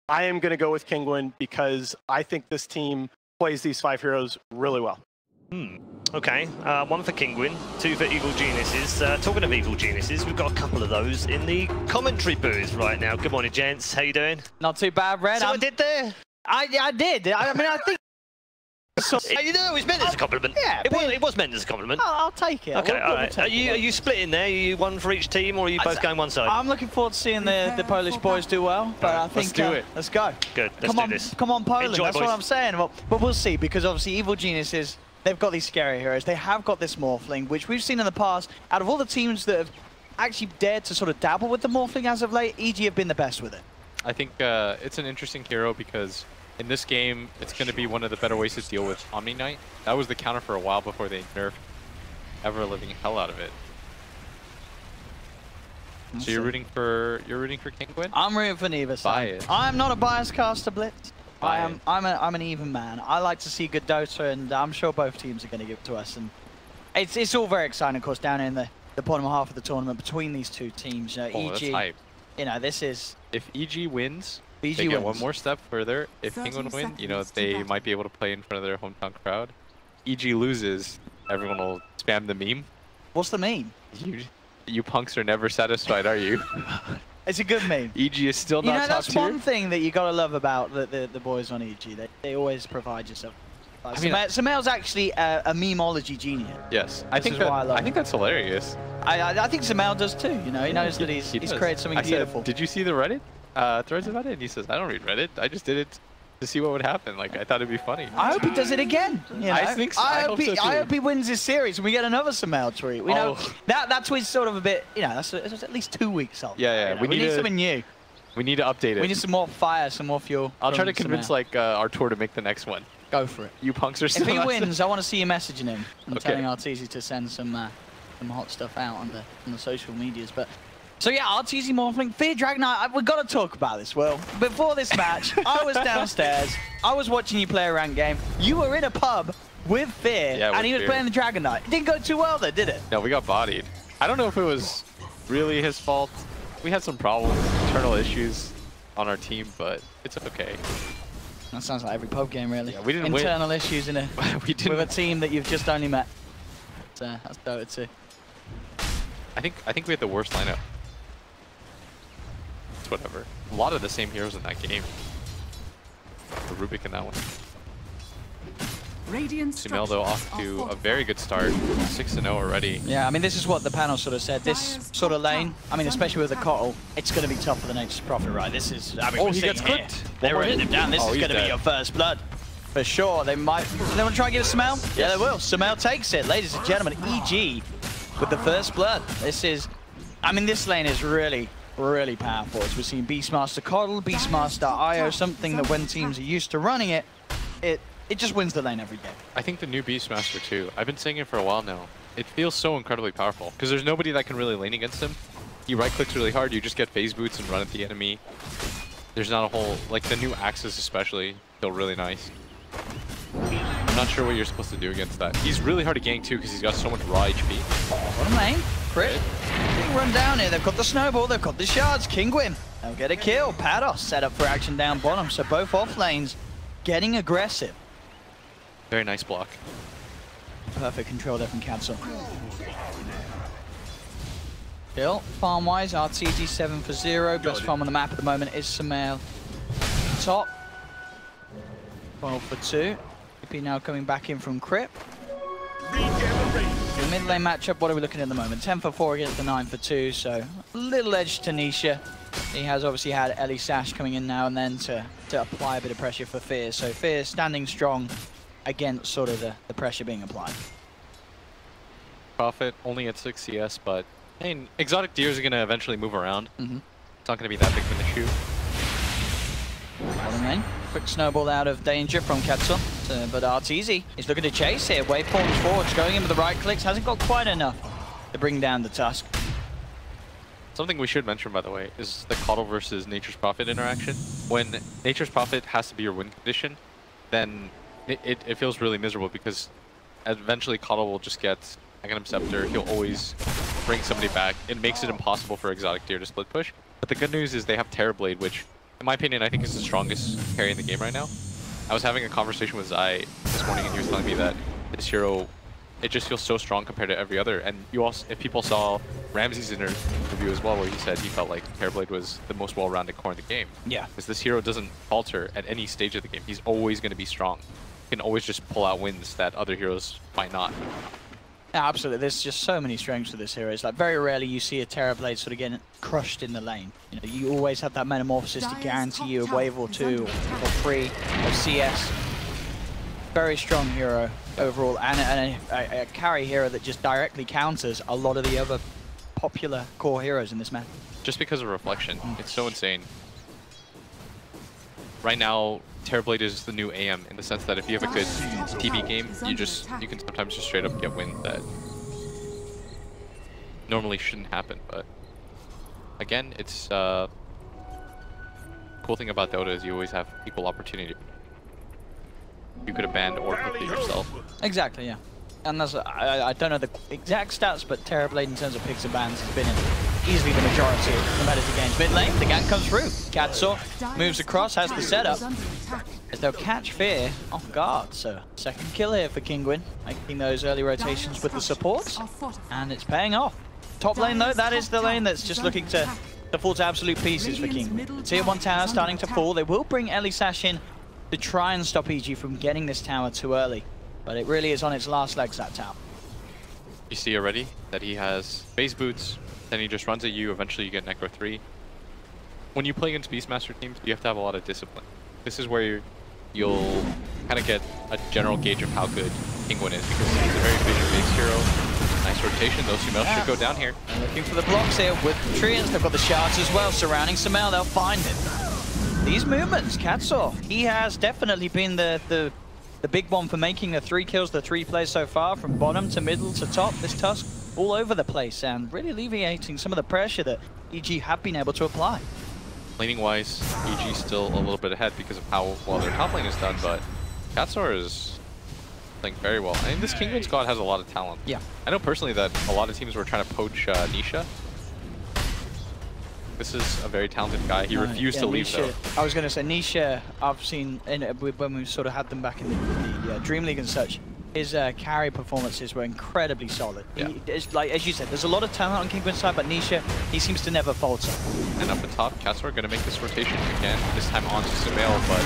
I am going to go with Kinguin because I think this team plays these 5 heroes really well. Okay, 1 for Kinguin, 2 for Evil Geniuses. Talking of Evil Geniuses, we've got a couple of those in the commentary booth right now. Good morning, gents. How you doing? Not too bad, Red. So I did there? I did. I mean, I think... So, you know, it was meant as a compliment. Yeah, it was meant as a compliment. I'll take it. Okay, all right. Are you splitting there? Are you one for each team, or are you both going one side? I'm looking forward to seeing the Polish boys do well, but I think... Let's do it. Let's go. Good, let's do this. Come on, Poland. Enjoy, That's boys. what I'm saying. But we'll see, because obviously Evil Geniuses, they've got these scary heroes. They have got this Morphling, which we've seen in the past. Out of all the teams that have actually dared to sort of dabble with the Morphling as of late, EG have been the best with it. I think it's an interesting hero because in this game, it's going to be one of the better ways to deal with Omni Knight. That was the counter for a while before they nerfed ever-living hell out of it. So you're rooting for Kinguin? I'm rooting for neither side. I'm not a biased caster, Blitz. I'm an even man. I like to see good Dota, and I'm sure both teams are going to give it to us. And it's all very exciting, of course, down in the bottom half of the tournament between these two teams. EG, that's hype. You know, this is... If EG wins, EG they get wins. one more step further. If Kinguin win, you know, they might be able to play in front of their hometown crowd. EG loses, everyone will spam the meme. What's the meme? You punks are never satisfied, are you? It's a good meme. EG is still not top tier. That's one thing that you gotta love about the boys on EG. They always provide yourself. Sumail's actually a memeology genius. Yes, I think that's hilarious. I think Sumail does too. You know, he knows that he's created something beautiful. Did you see the Reddit threads about it? And he says, I don't read Reddit. I just did it to see what would happen. Like, I thought it'd be funny. I hope he does it again. You know? I think so. I hope he wins this series and we get another Sumail tweet. We know that tweet's sort of a bit, you know, that's at least 2 weeks old. Yeah. You know? We need something new. We need to update it. We need some more fire, some more fuel. I'll try to convince like our tour to make the next one. Go for it. You punks are still If he wins, I want to see you messaging him and telling Arteezy to send some hot stuff out on the social medias. But so yeah, Arteezy Morphling, Fear Dragonite. We've got to talk about this, Will. Before this match, I was downstairs. I was watching you play a ranked game. You were in a pub with Fear, and he was playing the Dragonite. It didn't go too well, though, did it? No, we got bodied. I don't know if it was really his fault. We had some problems, internal issues on our team, but it's okay. That sounds like every pub game, really. Yeah, we didn't internal issues in with a team that you've just only met. So that's Dota 2. I think we had the worst lineup. It's whatever. A lot of the same heroes in that game. The Rubik in that one. Sumail, though, off to a very good start. 6-0 already. Yeah, I mean, this is what the panel sort of said. This sort of lane, I mean, especially with the Kotl, it's going to be tough for the Nature's Prophet, right? This is, I mean, he gets clipped. They're running him down. This is going to be your first blood. For sure. They might. They want to try and get a Sumail? Yes. Yeah, they will. Sumail takes it. Ladies and gentlemen, EG with the first blood. This is, I mean, this lane is really, really powerful. As we've seen Beastmaster Kotl, Beastmaster IO, something that when teams are used to running it, it just wins the lane every game. I think the new Beastmaster too. I've been saying it for a while now. It feels so incredibly powerful because there's nobody that can really lane against him. He right clicks really hard. You just get phase boots and run at the enemy. There's not a whole, like the new axes especially feel really nice. I'm not sure what you're supposed to do against that. He's really hard to gank too because he's got so much raw HP. What a lane. Crit. Big run down here. They've got the snowball. They've got the shards. Kinguin. They'll get a kill. Pados set up for action down bottom. So both off lanes getting aggressive. Very nice block. Perfect control there from Cancel. Kill. Farm-wise, Arteezy 7 for 0. Best farm on the map at the moment is Sumail. Top. 12 for 2. EP now coming back in from Crip. The mid lane matchup, what are we looking at the moment? 10 for 4 against the 9 for 2, so a little edge to Nisha. He has obviously had Ellie Sash coming in now and then to apply a bit of pressure for Fear. So Fear standing strong against sort of the pressure being applied. Prophet only at 6 CS, but I mean, exotic deers are going to eventually move around. It's not going to be that big of an issue. Bottom lane. Quick snowball out of danger from Ketzel, but Arteezy is looking to chase here. Waveforms forwards, going in with the right clicks, hasn't got quite enough to bring down the Tusk. Something we should mention, by the way, is the Kotl versus Nature's Prophet interaction. When Nature's Prophet has to be your win condition, then it feels really miserable because eventually Kotl will just get Aghanim Scepter. He'll always bring somebody back. It makes it impossible for exotic deer to split push. But the good news is they have Terrorblade, which in my opinion, I think is the strongest carry in the game right now. I was having a conversation with Zai this morning, and he was telling me that this hero, it just feels so strong compared to every other. And you also, if people saw Ramsey's interview as well, where he said he felt like Terrorblade was the most well-rounded core in the game. Yeah. Because this hero doesn't falter at any stage of the game. He's always going to be strong. He can always just pull out wins that other heroes might not. Yeah, absolutely. There's just so many strengths to this hero. It's like very rarely you see a Terrorblade sort of getting crushed in the lane. You know, you always have that Metamorphosis to guarantee you a wave or two or three of CS. Very strong hero overall, and a carry hero that just directly counters a lot of the other popular core heroes in this map. Just because of reflection, it's so insane. Right now, Terrorblade is the new AM in the sense that if you have a good TB game, you can sometimes just straight up get wins that normally shouldn't happen. But again, it's cool thing about Dota is you always have equal opportunity. You could have banned or picked it yourself. Exactly, yeah. And that's I don't know the exact stats, but Terrorblade in terms of picks and bans has been in easily the majority of competitive games. Mid lane, the gank comes through. KATOWICE moves across, has the setup. As they'll catch Fear off guard. So second kill here for KINGUINS, making those early rotations with the supports, and it's paying off. Top lane though, that is the lane that's just looking to fall to absolute pieces for KINGUINS. Tier 1 tower starting to fall. They will bring Sash in to try and stop EG from getting this tower too early, but it really is on its last legs, that tower. You see already that he has base boots, then he just runs at you, eventually you get Necro 3. When you play against Beastmaster teams, you have to have a lot of discipline. This is where you'll kind of get a general gauge of how good KINGUINS is, because he's a very vision-based hero. Nice rotation, those Sumail should go down here. And looking for the blocks here with Treants, they've got the shards as well, surrounding Sumail, they'll find him. These movements, KATOWICE, he has definitely been the big one for making the 3 kills, the 3 plays so far, from bottom to middle to top. This Tusk all over the place and really alleviating some of the pressure that EG have been able to apply. Laning wise, EG still a little bit ahead because of how well their top lane is done, but KATOWICE is playing very well. I mean, this KINGUINS squad has a lot of talent. Yeah. I know personally that a lot of teams were trying to poach Nisha. This is a very talented guy. He refused to leave, Nisha, though. I was going to say, Nisha, I've seen when we sort of had them back in the Dream League and such, his carry performances were incredibly solid. Yeah. Like, as you said, there's a lot of talent on KINGUINS' side, but Nisha, he seems to never falter. And up at top, KATOWICE are going to make this rotation again, this time onto Sumail, but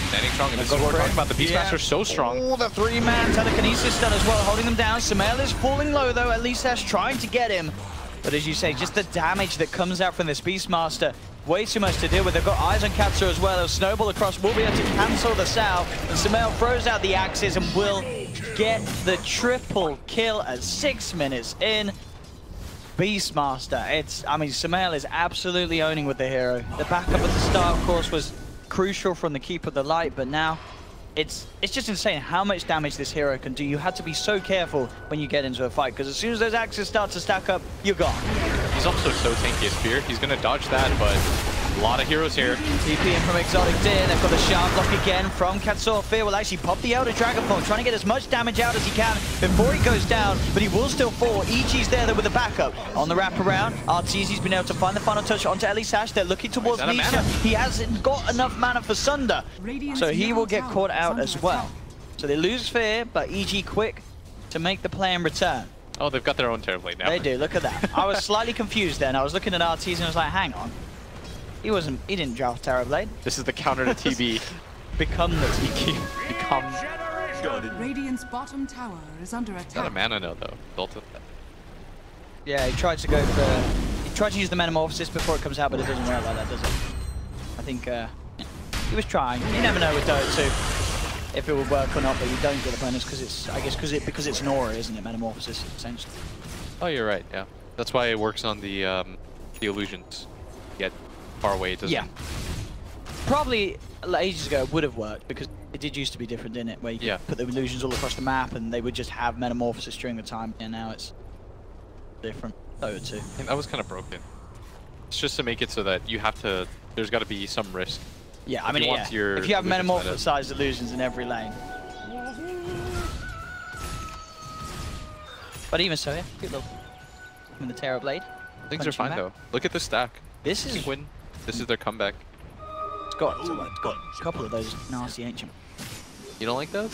standing strong. And this is what we're talking about. The Beastmaster's so strong. Oh, the 3-man telekinesis done as well, holding them down. Sumail is falling low, though. Sash trying to get him. But as you say, just the damage that comes out from this Beastmaster, way too much to deal with. They've got eyes on KATOWICE as well. They'll snowball across, will be able to cancel the Salve. And Sumail throws out the axes and will get the triple kill at 6 minutes in. Beastmaster, I mean, Sumail is absolutely owning with the hero. The backup at the start, of course, was crucial from the Keeper of the Light, but now it's just insane how much damage this hero can do. You had to be so careful when you get into a fight, because as soon as those axes start to stack up, you're gone. He's also so tanky as Fear. He's going to dodge that, but a lot of heroes here. TP in from Exotic Deer. They've got the shard block again from KATOWICE. Fear will actually pop the Elder Dragonfall, trying to get as much damage out as he can before he goes down, but he will still fall. EG's there though with the backup. On the wraparound, RTZ's been able to find the final touch onto Sash. They're looking towards Nisha. He hasn't got enough mana for Sunder, so he will get caught out as well. So they lose Fear, but EG quick to make the play and return. Oh, they've got their own Terrorblade now. They do, look at that. I was slightly confused then. I was looking at RTZ and I was like, hang on. He didn't draft Terrorblade. This is the counter to TB. Become the TB. Become. Radiant's bottom tower is under attack. Got a mana node though. Built it. Yeah, he tried to use the Metamorphosis before it comes out, but it doesn't work like that, does it? I think he was trying. You never know with Dota 2 if it would work or not, but you don't get the bonus because it's an aura, isn't it? Metamorphosis essentially. Oh, you're right. Yeah, that's why it works on the illusions. Get far away, it doesn't. Yeah. Probably ages ago it would have worked because it did used to be different, didn't it? Where you could put the illusions all across the map and they would just have Metamorphosis during the time. And now it's different. Dota 2. I think that was kind of broken. It's just to make it so that you have to. There's got to be some risk. Yeah, I mean, if you have Metamorphosized illusions in every lane. But even so, yeah, good little. The Terrorblade. Things are fine though. Look at the stack. This is This is their comeback. It's got a couple of those nasty ancient. You don't like those?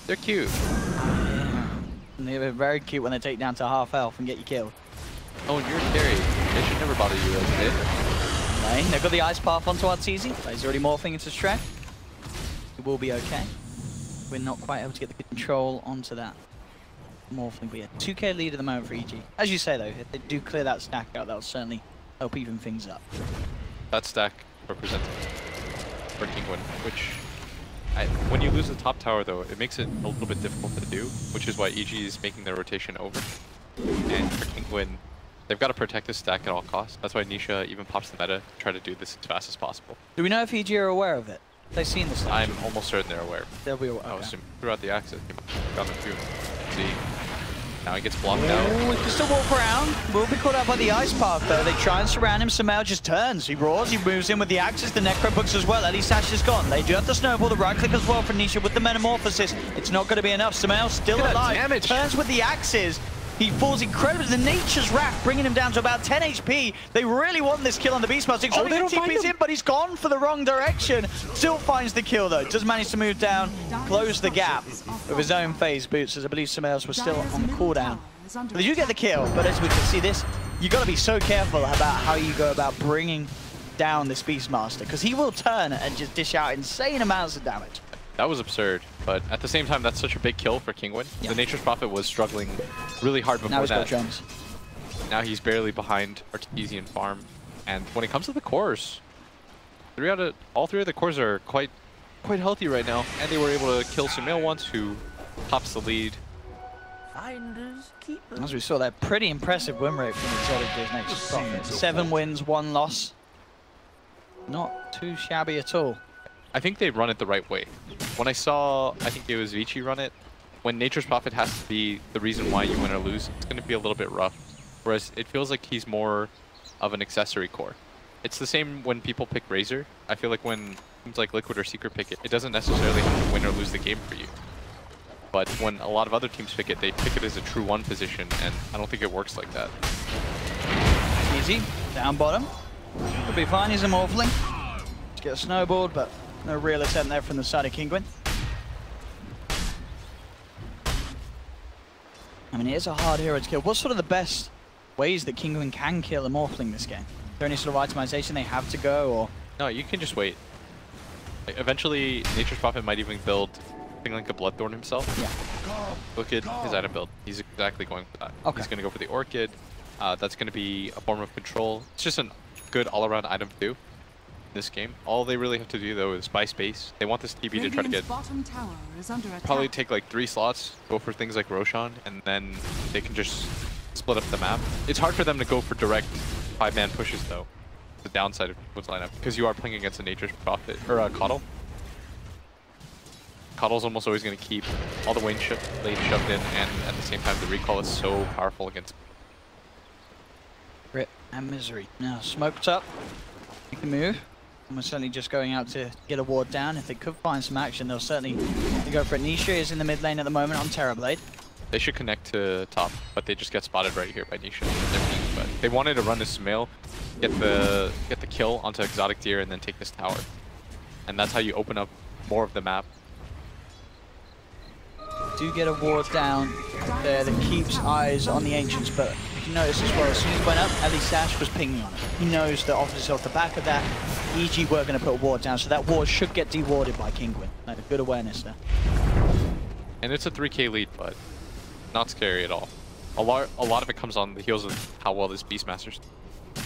They're cute. Yeah. And they're very cute when they take down to half health and get you killed. Oh, and you're a carry. They should never bother you as a mid. Lane, they've got the ice path onto Arteezy. He's already morphing into Shrek. It will be okay. We're not quite able to get the control onto that morphling, but yeah, 2k lead at the moment for EG. As you say though, if they do clear that stack out, that'll certainly help even things up. That stack represents for Kinguin, which when you lose the top tower though, it makes it a little bit difficult to do, which is why EG is making their rotation over. And for Kinguin, they've got to protect this stack at all costs. That's why Nisha even pops the meta to try to do this as fast as possible. Do we know if EG are aware of it? Have they seen this? I'm almost certain they're aware. They'll be aware. I was assuming throughout the access, got them too. See, now he gets blocked out. Oh, he can still walk around. Will be caught out by the ice path though. They try and surround him. Sumail just turns. He roars. He moves in with the axes. The necro books as well. Ellie Sash is gone. They do have the snowball. The right click as well for Nisha with the metamorphosis. It's not going to be enough. Sumail still alive. Damage. Turns with the axes. He falls incredibly. The Nature's Wrath bringing him down to about 10 HP. They really want this kill on the Beastmaster. Oh, they don't find TP's him. in, but he's gone for the wrong direction. Still finds the kill though. Does manage to move down, close the gap with his own phase boots, as I believe Sumail's was still on cooldown. They do get the kill, but as we can see this, you got to be so careful about how you go about bringing down this Beastmaster, because he will turn and just dish out insane amounts of damage. That was absurd, but at the same time, that's such a big kill for Kinguin. Yeah. The Nature's Prophet was struggling really hard before that. Drums. Now he's barely behind Arteezy farm. And when it comes to the cores, all three of the cores are quite healthy right now. And they were able to kill Sumail once, who tops the lead. As we saw, that pretty impressive win rate from Exotic Nature's Prophet. 7 wins, 1 loss. Not too shabby at all. I think they run it the right way. When I saw, I think it was Vici run it, when Nature's Prophet has to be the reason why you win or lose, it's going to be a little bit rough. Whereas it feels like he's more of an accessory core. It's the same when people pick Razor. I feel like when teams like Liquid or Secret pick it, it doesn't necessarily have to win or lose the game for you. But when a lot of other teams pick it, they pick it as a true 1 position, and I don't think it works like that. Easy, down bottom. Could be fine, he's a Morphling. Let's get a snowboard, but no real attempt there from the side of Kinguin. I mean, it is a hard hero to kill. What's sort of the best ways that Kinguin can kill a Morphling this game? Is there any sort of itemization they have to go, or? No, you can just wait. Like, eventually, Nature's Prophet might even build something like a Bloodthorn himself. Yeah. Look at his item build. He's exactly going for that. Okay. He's going to go for the Orchid. That's going to be a form of control. It's just a good all-around item to do. This game. All they really have to do though is buy space. They want this TB to try to get probably take like 3 slots, go for things like Roshan, and then they can just split up the map. It's hard for them to go for direct 5-man pushes though. The downside of people's lineup, because you are playing against a Nature's Prophet or a Coddle. Coddle's almost always going to keep all the lane shoved in, and at the same time the recall is so powerful against. Rip and Misery. Now smoked up. Make the move. We're certainly just going out to get a ward down. If they could find some action, they'll certainly go for it. Nisha is in the mid lane at the moment on Terrorblade. They should connect to top, but they just get spotted right here by Nisha. But they wanted to run this Sumail, get the kill onto Exotic Deer, and then take this tower. And that's how you open up more of the map. Do get a ward down there that keeps eyes on the Ancients, but if you notice as well, as soon as it went up, Ellie Sash was pinging on it. He knows that obviously off the back of that, EG were going to put a ward down, so that ward should get dewarded by Kinguin. Like a good awareness there. And it's a 3k lead, but not scary at all. A lot of it comes on the heels of how well this Beastmaster's.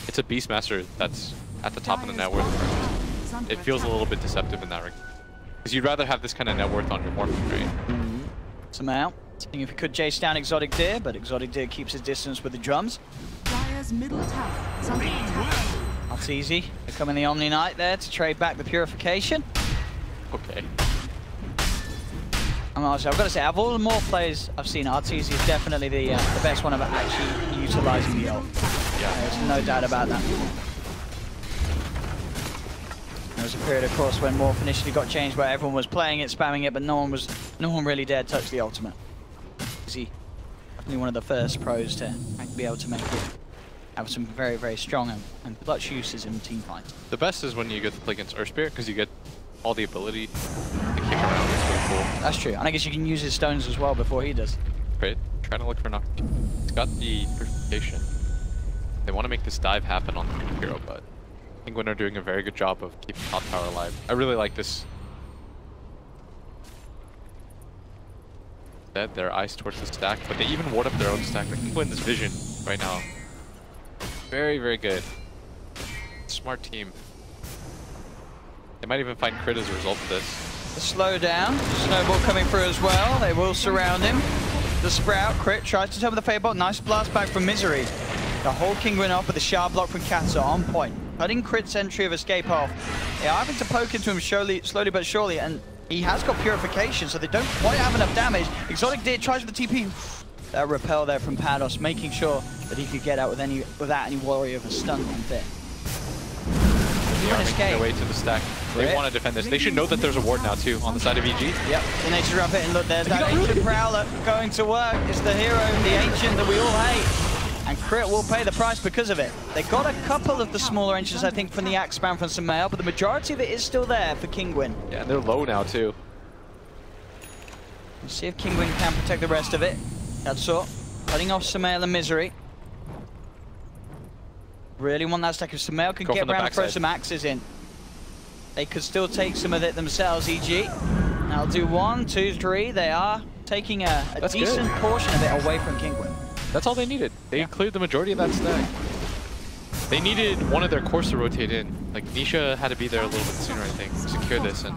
It's a Beastmaster that's at the top of the net worth. It feels a little bit deceptive in that regard. Because you'd rather have this kind of net worth on your Morphin trade. Sumail, seeing if he could chase down Exotic Deer, but Exotic Deer keeps his distance with the drums. Dire's middle tower is under attack. That's easy. They're coming the Omni Knight there to trade back the Purification. Okay. I've got to say, out of all the more players I've seen, Arteezy is definitely the best one of actually utilising the ult. Yeah. There's no doubt about that. There was a period, of course, when Morph initially got changed where everyone was playing it, spamming it, but no one really dared touch the ultimate. Is he definitely one of the first pros to be able to make it have some very, very strong and clutch uses in team fights. The best is when you get to play against Earth Spirit because you get all the ability to kick around. It's really cool. That's true. And I guess you can use his stones as well before he does. Right? Trying to look for an opportunity. It's got the purification. They want to make this dive happen on the hero, but Kinguin are doing a very good job of keeping top tower alive. I really like this. Their eyes towards the stack, but they even ward up their own stack. Like Kinguin's vision right now. Very, very good. Smart team. They might even find crit as a result of this. The slow down, snowball coming through as well. They will surround him. The Sprout crit tries to turn with the Fadebolt. Nice blast back from Misery. The whole Kinguin off with the sharp block from Kato on point. Cutting crit's entry of escape off. They are having to poke into him slowly but surely, and he has got purification, so they don't quite have enough damage. Exotic Deer tries with the TP. That repel there from Pados, making sure that he could get out without any worry of a stun from there. They are making their way to the stack. They want to defend this. They should know that there's a ward now too on the side of EG. Yep, the Nature's Rampant, and look, there's that Ancient Prowler going to work. It's the hero, the Ancient that we all hate. And Crit will pay the price because of it. They got a couple of the smaller Ancients, I think, from the Axe Spam from Sumail, but the majority of it is still there for Kinguin. Yeah, and they're low now too. Let's see if Kinguin can protect the rest of it. That's all. Cutting off Sumail and Misery. Really want that stack. If Sumail could get around and throw some axes in, they could still take some of it themselves, EG. Now do 1, 2, 3. They are taking a decent portion of it away from Kinguin. That's all they needed. They cleared the majority of that stack. They needed one of their cores to rotate in. Like, Nisha had to be there a little bit sooner, I think, to secure this, and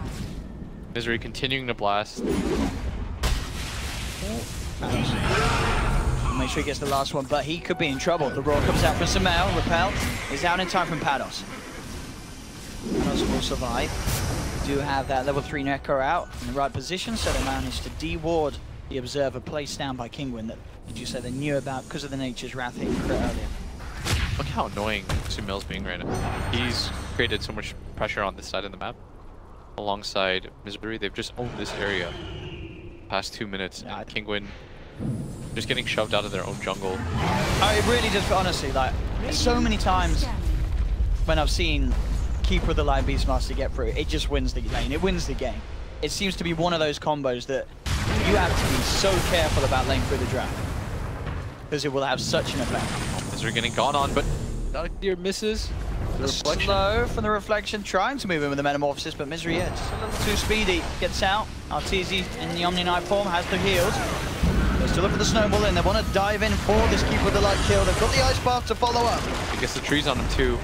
Misery continuing to blast. Make sure he gets the last one, but he could be in trouble. The roar comes out from Sumail. Repel is out in time from Pados. Pados will survive. Do have that level 3 Neko out in the right position, so they managed to de-ward the Observer placed down by Kinguin that, did you say, they knew about because of the Nature's Wrath hitting crit earlier. Look how annoying Sumail's being right now. He's created so much pressure on this side of the map. Alongside Misery, they've just owned this area past 2 minutes, and Kinguin just getting shoved out of their own jungle. It really just, honestly, like, so many times when I've seen Keeper of the Line Beastmaster get through, it just wins the lane, it wins the game. It seems to be one of those combos that you have to be so careful about lane through the draft, because it will have such an effect. Misery getting gone on, but Deer misses. The reflection. Slow from the reflection, trying to move in with the Metamorphosis, but Misery, yeah, just a little too speedy. Gets out. Arteezy in the Omni Knight form has the heals. They still look for the snowball in. They want to dive in for this Keeper of the Light kill. They've got the Ice Bath to follow up. He gets the trees on him too.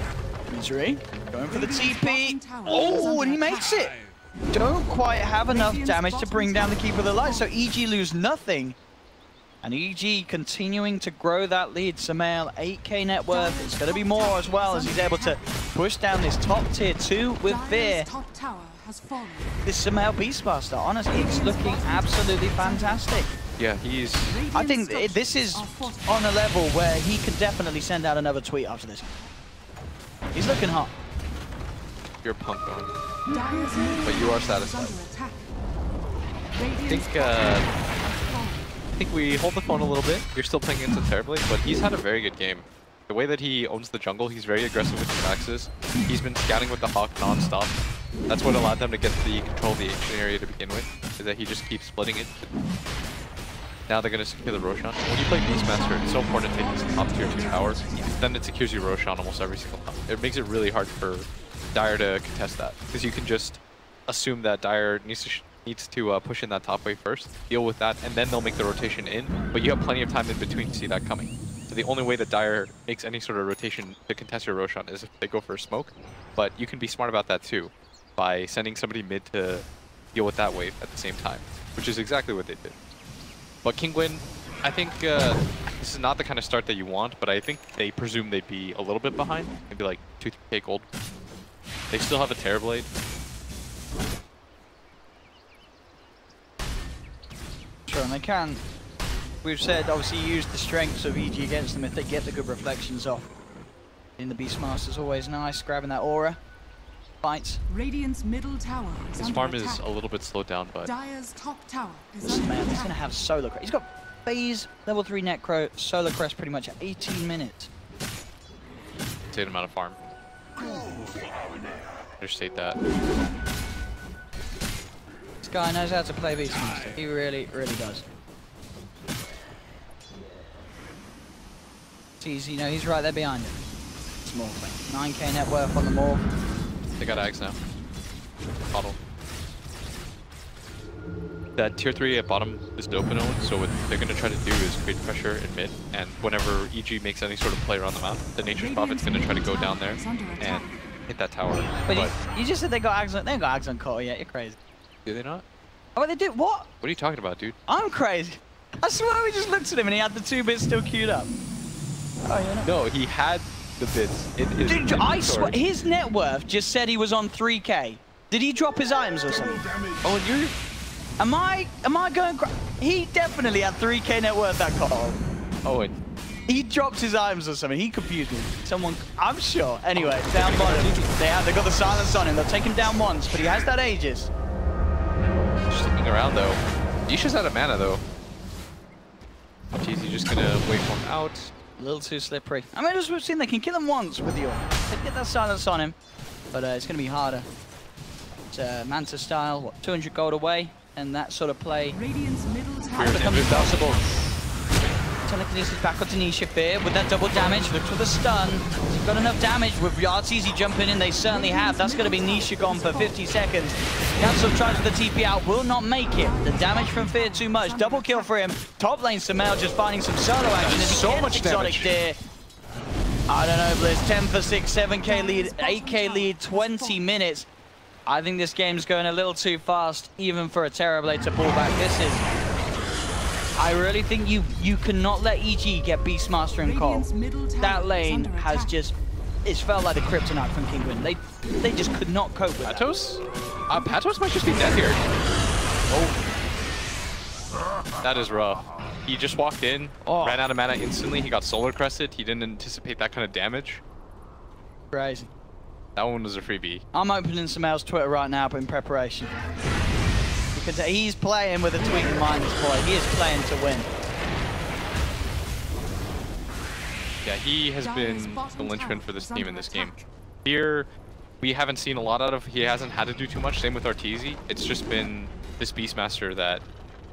Misery going for the TP. Oh, and he makes it. Don't quite have enough damage to bring down the Keeper of the Light, so EG lose nothing. And EG continuing to grow that lead. Sumail, 8k net worth. It's going to be more as well as he's able to push down this top tier 2 with fear. This Sumail Beastmaster, honestly, it's looking absolutely fantastic. Yeah, he's... I think this is on a level where he could definitely send out another tweet after this. He's looking hot. You're pumped on. But you are satisfied. I think we hold the phone a little bit. You're still playing against him terribly, but he's had a very good game. The way that he owns the jungle, he's very aggressive with his axes. He's been scouting with the Hawk non-stop. That's what allowed them to get the control of the ancient area to begin with, is that he just keeps splitting it. Now they're going to secure the Roshan. When you play Beastmaster, it's so important to take this top tier 2 towers. Then it secures you Roshan almost every single time. It makes it really hard for Dire to contest that, because you can just assume that Dire needs to push in that top wave first, deal with that, and then they'll make the rotation in, but you have plenty of time in between to see that coming. So the only way that Dire makes any sort of rotation to contest your Roshan is if they go for a smoke, but you can be smart about that too, by sending somebody mid to deal with that wave at the same time, which is exactly what they did. But Kinguin, I think this is not the kind of start that you want, but I think they presume they'd be a little bit behind, maybe like 2-3k gold. They still have a Terrorblade. Sure, and they can. We've said, obviously, use the strengths of EG against them if they get the good reflections off. In the Beastmaster's always nice, grabbing that aura. Fights. Radiant's middle tower is His farm is a little bit slowed down, but Dire's top tower is this man, he's going to have Solar Crest. He's got phase level 3 Necro, Solar Crest pretty much at 18 minutes. insane amount of farm. Understate that. This guy knows how to play Beastmaster. He really, really does. It's easy, you know, he's right there behind him. Small thing. 9k net worth on the morph. They got Ags now. Bottle. That tier 3 at bottom is open own, so what they're going to try to do is create pressure in mid, and whenever EG makes any sort of play around the map, the Nature's Prophet's going to try to go down there and hit that tower. But you just said they got Ags on, they ain't got Ags on Kotal yet, you're crazy. Do they not? Oh, they do? What? What are you talking about, dude? I'm crazy. I swear we just looked at him and he had the 2 bits still queued up. Oh, yeah. No, he had the bits in his Dude, I swear, inventory. his net worth just said he was on 3k. Did he drop his items or something? Oh, and you're... Am I going he definitely had 3k net worth that call. Oh, and... He dropped his items or something. He confused me. Someone, I'm sure. Anyway, down bottom. They got the silence on him. They'll take him down once, but he has that Aegis. Just sticking around, though. Nisha's out of mana, though. Jeez, just gonna wait for him out. A little too slippery. I mean, as we've seen, they can kill him once with you. They get that silence on him, but it's going to be harder. It's Manta style, what, 200 gold away, and that sort of play Radiant's middle tower becomes impossible. Telekinesis is back onto Nisha Fear with that double damage. Looks for the stun. He's got enough damage with Yartz jumping in. They certainly have. That's going to be Nisha gone for 50 seconds. Cancel tries with the TP out. Will not make it. The damage from Fear too much. Double kill for him. Top lane Sumail just finding some solo action. As he So gets much exotic damage. there. I don't know, Blizz. 10 for 6, 7k lead, 8k lead, 20 minutes. I think this game's going a little too fast, even for a Terrorblade to pull back. This is... I really think you cannot let EG get Beastmaster and Cole. That lane has just... It's felt like the kryptonite from KINGUINS. They just could not cope with Patos? Patos might just be dead here. Oh. That is rough. He just walked in, ran out of mana instantly. He got solar crested. He didn't anticipate that kind of damage. that. Crazy. That one was a freebie. I'm opening Sumail's Twitter right now in preparation. Because he's playing with a tweet in mind, this boy. He is playing to win. Yeah, he has been the linchpin for this team in this game. Here, we haven't seen a lot out of. He hasn't had to do too much. Same with Arteezy. It's just been this Beastmaster that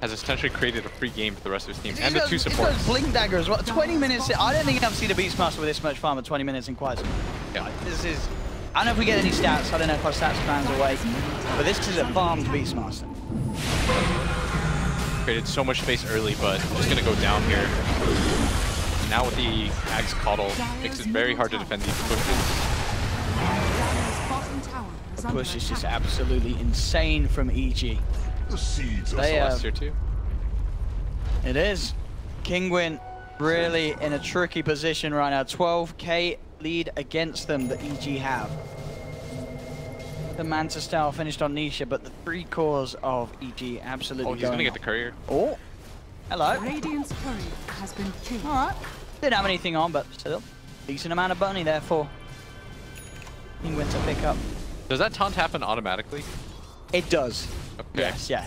has essentially created a free game for the rest of his team. And the 2 supports. He's got Blink Dagger as well. 20 minutes. I don't think I've seen a Beastmaster with this much farm at 20 minutes in quite some time. Yeah. This is... I don't know if we get any stats. I don't know if our stats fans are awake. But this is a farmed Beastmaster. Created so much space early, but just gonna go down here. Now with the Axe Coddle, makes it very hard to defend these pushes. The push is just absolutely insane from EG. They Last tier 2. It is. KINGUINS really in a tricky position right now. 12k lead against them that EG have. The Manta style finished on Nisha, but the 3 cores of EG absolutely. Oh, he's gonna get the courier. Oh, hello. Radiant's courier has been killed. All right. Didn't have anything on, but still decent amount of money there for KINGUINS to pick up. Does that taunt happen automatically? It does. Okay. Yes, yeah.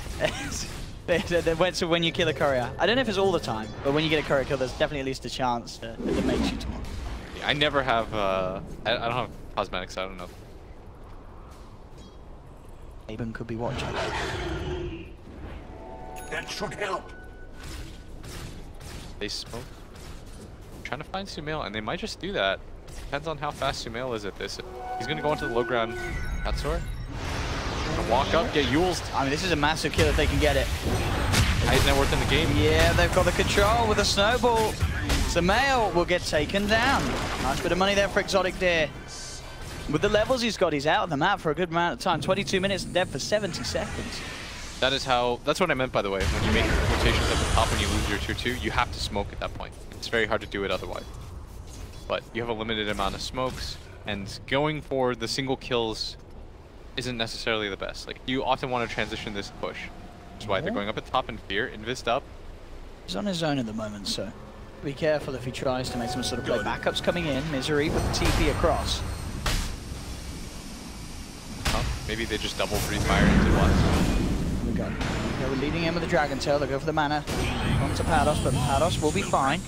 They went to when you kill a courier. I don't know if it's all the time, but when you get a courier kill, there's definitely at least a chance that it makes you tomorrow. Yeah, I never have. I don't have cosmetics. I don't know. Aben could be watching. That should help. They smoke. Trying to find Sumail, and they might just do that. Depends on how fast Sumail is at this. He's gonna go into the low ground. Katsor. Gonna walk up, get Yule's. I mean, this is a massive kill if they can get it. Highest net worth in the game. Yeah, they've got the control with a snowball. Sumail will get taken down. Nice bit of money there for Exotic Deer. With the levels he's got, he's out of the map for a good amount of time. 22 minutes dead for 70 seconds. That is how. That's what I meant, by the way. When you make rotations at the top when you lose your tier 2, you have to smoke at that point. It's very hard to do it otherwise. But you have a limited amount of smokes, and going for the single kills isn't necessarily the best. Like, you often want to transition this push. That's why they're going up at top in Fear, Invist up. He's on his own at the moment, so be careful if he tries to make some sort of play. Backups coming in. Misery with the TP across. Oh, maybe they just double Breathe Fire into once. Here we go. Okay, we're leading in with the Dragon Tail. They go for the mana. On to Pados, but Pados will be fine.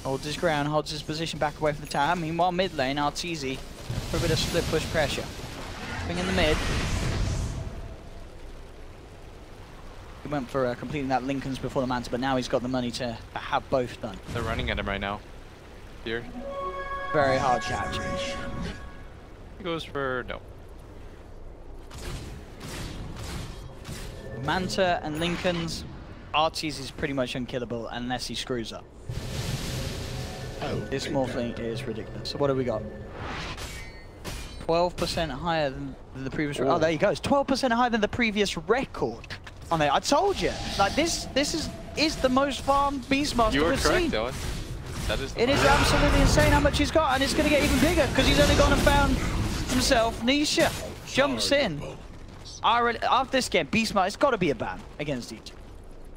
Holds his ground, holds his position back away from the tower. Meanwhile, mid lane, Arteezy for a bit of split push pressure. Swing in the mid. He went for completing that Lincoln's before the Manta, but now he's got the money to have both done. They're running at him right now. Here. Very hard catch. He goes for no. Manta and Lincoln's. Arteezy is pretty much unkillable unless he screws up. This morphling is ridiculous. So what do we got? 12% higher than the previous. Oh, there you go. It's 12% higher than the previous record. On there, I told you. Like this is the most farmed Beastmaster You are we've correct, seen. Dylan. That is. It is absolutely insane how much he's got, and it's going to get even bigger because he's only gone and found himself. Nisha jumps in. After this game, Beastmaster, it's got to be a ban against each.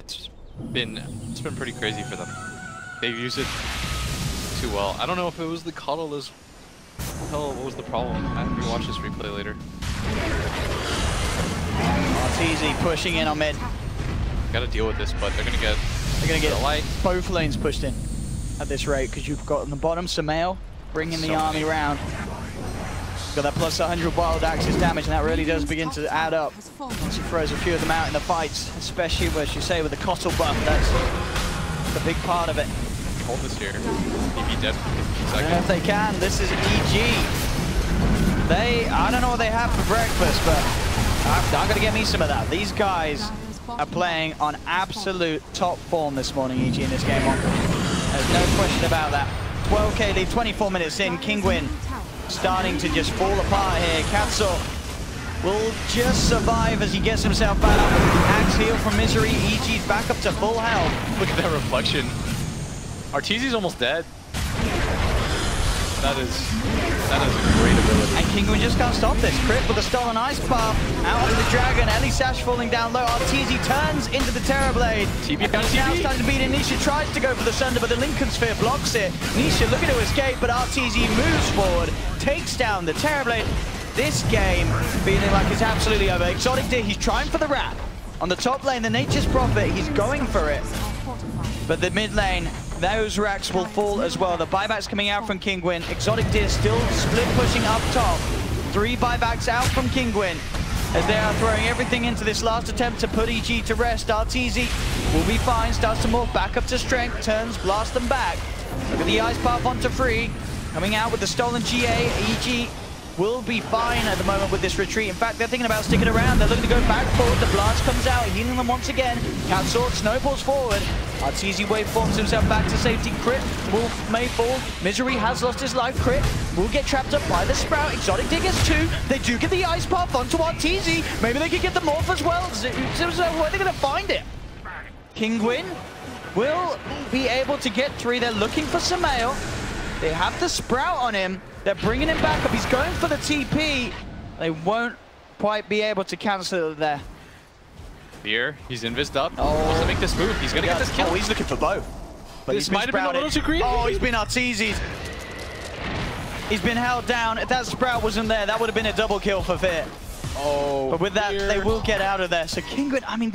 It's been pretty crazy for them. They've used it too well. I don't know if it was the Catalyst. Hell, what was the problem? I have to watch this replay later. Arteezy pushing in on mid. Got to deal with this, but they're gonna get the light. Both lanes pushed in at this rate because you've got on the bottom Sumail bringing the army round. Got that plus 100 wild axis damage, and that really does begin to add up. Once he throws a few of them out in the fights, especially as you say with the Kotl buff, that's the big part of it. Hold this here. He'd be dead for 15 seconds. I don't know if they can. This is EG. I don't know what they have for breakfast, but I'm going to get me some of that. These guys are playing on absolute top form this morning, EG, in this game. There's no question about that. 12k lead, 24 minutes in. Kinguin starting to just fall apart here. KATOWICE will just survive as he gets himself back up. Axe heal from Misery. EG's back up to full health. Look at that reflection. Arteezy's almost dead. That is a great ability. And Kinguin just can't stop this. Crit with a stolen ice path. Out of the dragon. Ellie Sash falling down low. Arteezy turns into the Terrorblade. TB and he's now starting to beat it. Nisha tries to go for the Sunder, but the Lincoln Sphere blocks it. Nisha looking to escape, but Arteezy moves forward, takes down the Terrorblade. This game feeling like it's absolutely over. Exotic Deer, he's trying for the wrap. On the top lane, the Nature's Prophet, he's going for it. But the mid lane, those racks will fall as well. The buybacks coming out from Kinguin. Exotic Deer still split pushing up top. 3 buybacks out from Kinguin as they are throwing everything into this last attempt to put EG to rest. Arteezy will be fine, starts to morph back up to strength, turns, blast them back. Look at the ice path onto free. Coming out with the stolen GA. EG will be fine at the moment with this retreat. In fact, they're thinking about sticking around. They're looking to go back forward. The blast comes out, healing them once again. KATOWICE snowballs forward. Arteezy waveforms himself back to safety. Crit may fall. Misery has lost his life. Crit will get trapped up by the Sprout. Exotic Deer gets 2. They do get the ice path onto Arteezy. Maybe they could get the morph as well. Where are they going to find it? Kinguin will be able to get 3. They're looking for Sumail. They have the Sprout on him. They're bringing him back up. He's going for the TP. They won't quite be able to cancel it there. Here, he's invised up. Oh. Wants to make this move. He's going to get this kill. Oh, he's looking for both. But this might have been a little too greedy. Oh, he's been Arteezy'd. He's been held down. If that Sprout wasn't there, that would have been a double kill for Fit. Oh, but with that, they will get out of there. So Kinguin, I mean,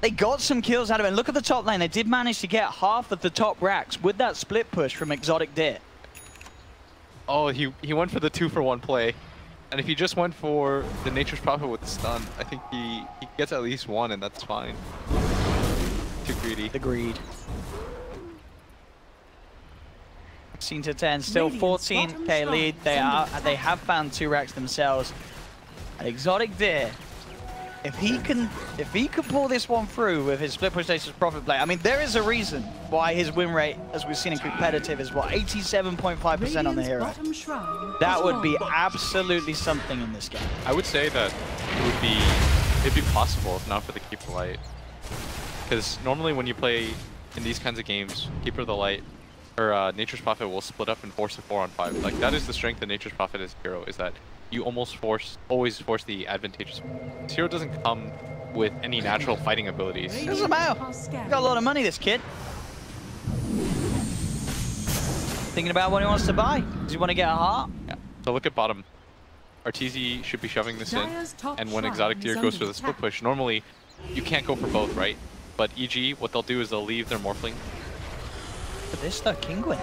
they got some kills out of it. And look at the top lane. They did manage to get half of the top racks with that split push from Exotic Deer. Oh, he went for the 2-for-1 play. And if he just went for the Nature's Prophet with the stun, I think he gets at least 1, and that's fine. Too greedy. The greed. 16 to 10, still 14k lead. They have found 2 racks themselves. And Exotic Deer, if he could pull this one through with his split push Nature's Prophet play, I mean, there is a reason why his win rate, as we've seen in competitive, is what, 87.5% on the hero. That would be absolutely something in this game. I would say that it'd be possible if not for the Keeper Light. Because normally when you play in these kinds of games, Keeper the Light or Nature's Prophet will split up and force a 4-on-5. Like, that is the strength of Nature's Prophet as a hero, is that you always force the advantageous. This hero doesn't come with any natural fighting abilities. Doesn't matter. Got a lot of money, this kid. Thinking about what he wants to buy. Does he want to get a heart? Yeah. So look at bottom. Arteezy should be shoving this in, and when Exotic Deer goes for the split push, normally you can't go for both, right? But EG, what they'll do is they'll leave their Morphling at this though, Kinguin.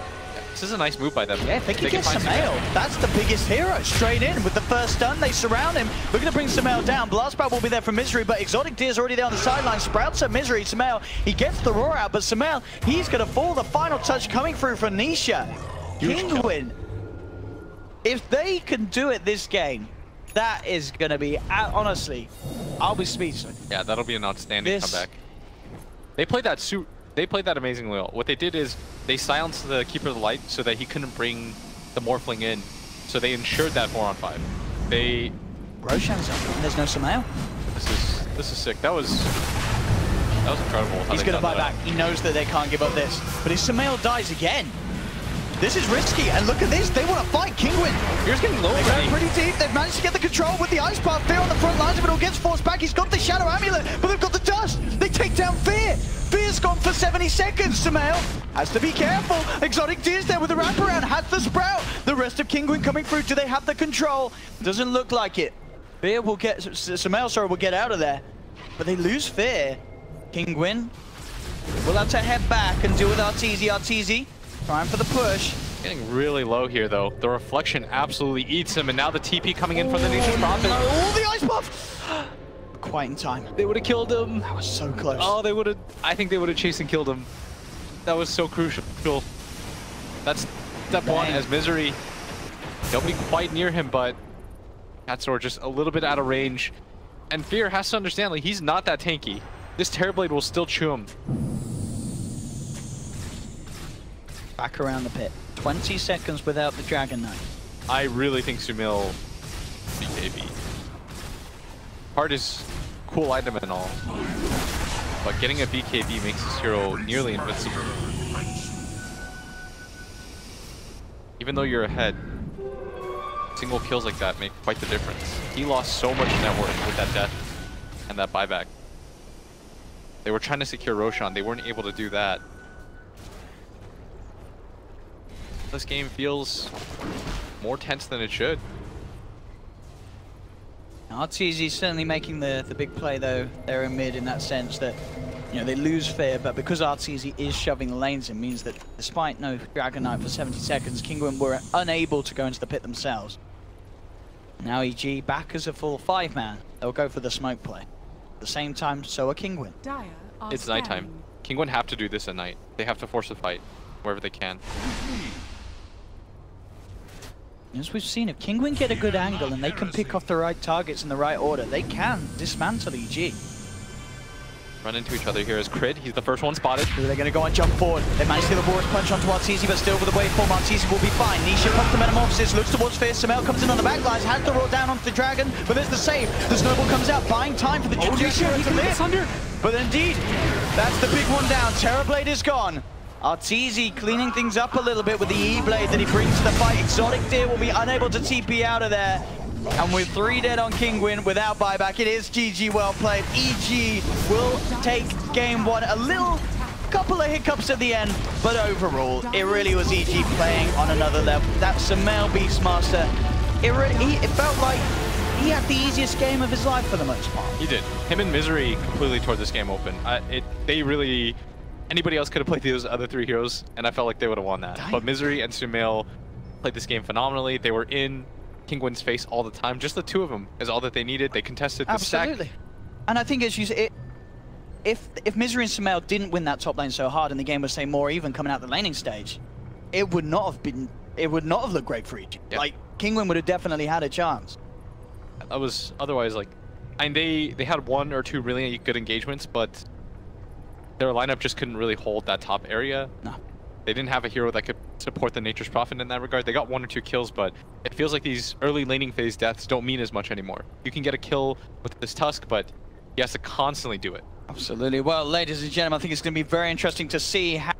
This is a nice move by them. Yeah, if they can get Sumail, that's the biggest hero. Straight in with the first stun, they surround him. Looking to bring Sumail down. Blast Sprout will be there for Misery, but Exotic Deer's already there on the sideline. Sprouts at Misery. Sumail, he gets the roar out, but Sumail, he's going to fall. The final touch coming through for Nisha. Kinguin, if they can do it this game, that is going to be, honestly, I'll be speechless. Yeah, that'll be an outstanding comeback. They played that They played that amazingly well. What they did is they silenced the Keeper of the Light so that he couldn't bring the Morphling in. So they ensured that 4-on-5. They... Roshan's up and there's no Sumail. This is sick. That was incredible. He's going to buy back. He knows that they can't give up this. But his Sumail dies again. This is risky, and look at this. They want to fight Kinguin. Here's getting low. They're going pretty deep. They've managed to get the control with the Ice Path. Fear on the front lines, but it all gets forced back. He's got the Shadow Amulet, but they've got the Dust. They take down Fear. Fear's gone for 70 seconds. Sumail has to be careful. Exotic Deer's there with the wraparound. Has the Sprout. The rest of Kinguin coming through. Do they have the control? Doesn't look like it. Fear will get... Sumail, sorry, will get out of there. But they lose Fear. Kinguin will have to head back and deal with Arteezy. Arteezy trying for the push. Getting really low here, though. The reflection absolutely eats him, and now the TP coming in from the Nature's Prophet. No. Oh, the Ice Puff! Quite in time. They would have killed him. That was so close. Oh, they would have... I think they would have chased and killed him. That was so crucial. That's step one as Misery. They'll be quite near him, but Katsor just a little bit out of range. And Fear has to understand, like, he's not that tanky. This Terrorblade will still chew him. Back around the pit. 20 seconds without the Dragon Knight. I really think Sumail BKB. Heart is a cool item and all, but getting a BKB makes this hero nearly invincible. Even though you're ahead, single kills like that make quite the difference. He lost so much net worth with that death and that buyback. They were trying to secure Roshan. They weren't able to do that. This game feels more tense than it should. Arteezy's certainly making the big play though. They're in mid in that sense that, you know, they lose Fear, but because Arteezy is shoving the lanes, it means that despite no Dragon Knight for 70 seconds, Kinguin were unable to go into the pit themselves. Now EG back as a full 5-man. They'll go for the smoke play. At the same time, so are Kinguin. It's nighttime. Kinguin have to do this at night. They have to force a fight wherever they can. As we've seen, if Kinguin get a good angle and they can pick off the right targets in the right order, they can dismantle EG. Run into each other here as Crid. He's the first one spotted. They're going to go and jump forward. They managed to get the Boris punch onto Arteezy, but still with the waveform, Arteezy will be fine. Nisha pops the Metamorphosis, looks towards Fear. Sumail comes in on the back lines, has the roll down onto the Dragon, but there's the save. The Snowball comes out, buying time for the Jinju to live. But indeed, that's the big one down. Terrorblade is gone. Arteezy cleaning things up a little bit with the E-Blade that he brings to the fight. Exotic Deer will be unable to TP out of there. And with 3 dead on Kinguin without buyback, it is GG, well played. EG will take game 1. A couple of hiccups at the end, but overall, it really was EG playing on another level. That Sumail Beastmaster, it felt like he had the easiest game of his life for the most part. He did. Him and Misery completely tore this game open. They really... Anybody else could have played those other 3 heroes, and I felt like they would have won that. But Misery and Sumail played this game phenomenally. They were in Kinguin's face all the time. Just the 2 of them is all that they needed. They contested the stack. Absolutely. And I think as you say, if Misery and Sumail didn't win that top lane so hard and the game was, say, more even coming out the laning stage, it would not have looked great for EG. Yep. Like, Kinguin would have definitely had a chance. That was otherwise, like, I mean, they had 1 or 2 really good engagements, but their lineup just couldn't really hold that top area. No. They didn't have a hero that could support the Nature's Prophet in that regard. They got 1 or 2 kills, but it feels like these early laning phase deaths don't mean as much anymore. You can get a kill with this Tusk, but he has to constantly do it. Absolutely. Well, ladies and gentlemen, I think it's going to be very interesting to see how